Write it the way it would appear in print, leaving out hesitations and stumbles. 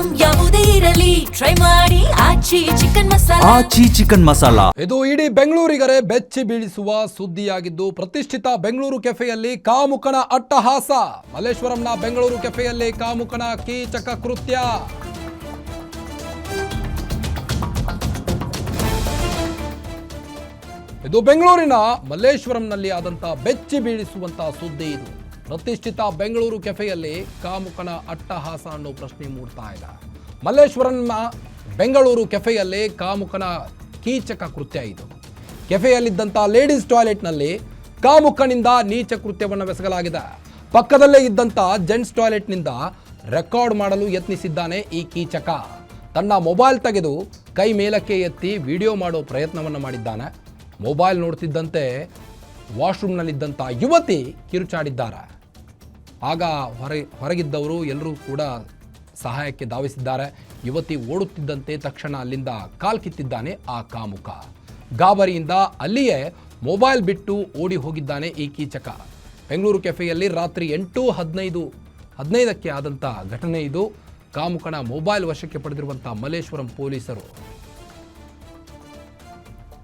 Item ಯಾವುದೇ ಇರಲಿ try ಮಾಡಿ ಆಚಿ ಚಿಕನ್ ಮಸಾಲಾ. ಇದು ಇಡೀ ಬೆಂಗಳೂರಿಗರೆ ಬೆಚ್ಚಿ ಬೀಳಿಸುವ ಸುದ್ದಿಯಾಗಿದ್ದು, ಪ್ರತಿಷ್ಠಿತ ಬೆಂಗಳೂರು ಕೆಫೆಯಲ್ಲಿ ಕಾಮುಕನ ಅಟ್ಟಹಾಸ. ಮಲ್ಲೇಶ್ವರಂನ ಬೆಂಗಳೂರು ಕೆಫೆಯಲ್ಲಿ ಕಾಮುಕನ ಕೀಚಕ ಕೃತ್ಯ. ಇದು ಬೆಂಗಳೂರಿನ ಮಲ್ಲೇಶ್ವರಂನಲ್ಲಿ ಆದಂತ ಬೆಚ್ಚಿ ಬೀಳಿಸುವಂತಹ ಸುದ್ದಿ. ಇದು ಪ್ರತಿಷ್ಠಿತ ಬೆಂಗಳೂರು ಕೆಫೆಯಲ್ಲಿ ಕಾಮುಕನ ಅಟ್ಟಹಾಸ ಅನ್ನೋ ಪ್ರಶ್ನೆ ಮೂಡ್ತಾ ಇದೆ. ಮಲ್ಲೇಶ್ವರಂನ ಬೆಂಗಳೂರು ಕೆಫೆಯಲ್ಲಿ ಕಾಮುಕನ ಕೀಚಕ ಕೃತ್ಯ ಇದು. ಕೆಫೆಯಲ್ಲಿದ್ದಂಥ ಲೇಡೀಸ್ ಟಾಯ್ಲೆಟ್ನಲ್ಲಿ ಕಾಮುಕನಿಂದ ನೀಚ ಕೃತ್ಯವನ್ನು ಬೆಸಗಲಾಗಿದೆ. ಪಕ್ಕದಲ್ಲೇ ಇದ್ದಂಥ ಜೆಂಟ್ಸ್ ಟಾಯ್ಲೆಟ್ನಿಂದ ರೆಕಾರ್ಡ್ ಮಾಡಲು ಯತ್ನಿಸಿದ್ದಾನೆ ಈ ಕೀಚಕ. ತನ್ನ ಮೊಬೈಲ್ ತೆಗೆದು ಕೈ ಮೇಲಕ್ಕೆ ಎತ್ತಿ ವಿಡಿಯೋ ಮಾಡೋ ಪ್ರಯತ್ನವನ್ನು ಮಾಡಿದ್ದಾನೆ. ಮೊಬೈಲ್ ನೋಡ್ತಿದ್ದಂತೆ ವಾಶ್ರೂಮ್ನಲ್ಲಿದ್ದಂಥ ಯುವತಿ ಕಿರುಚಾಡಿದ್ದಾರೆ. ಆಗ ಹೊರಗಿದ್ದವರು ಎಲ್ಲರೂ ಕೂಡ ಸಹಾಯಕ್ಕೆ ಧಾವಿಸಿದ್ದಾರೆ. ಯುವತಿ ಓಡುತ್ತಿದ್ದಂತೆ ತಕ್ಷಣ ಅಲ್ಲಿಂದ ಕಾಲ್ಕಿತ್ತಿದ್ದಾನೆ ಆ ಕಾಮುಕ. ಗಾಬರಿಯಿಂದ ಅಲ್ಲಿಯೇ ಮೊಬೈಲ್ ಬಿಟ್ಟು ಓಡಿ ಹೋಗಿದ್ದಾನೆ ಈ ಕೀಚಕ. ಬೆಂಗಳೂರು ಕೆಫೆಯಲ್ಲಿ ರಾತ್ರಿ 8:15ಕ್ಕೆ ಆದಂಥ ಘಟನೆ ಇದು. ಕಾಮುಕನ ಮೊಬೈಲ್ ವಶಕ್ಕೆ ಪಡೆದಿರುವಂಥ ಮಲ್ಲೇಶ್ವರಂ ಪೊಲೀಸರು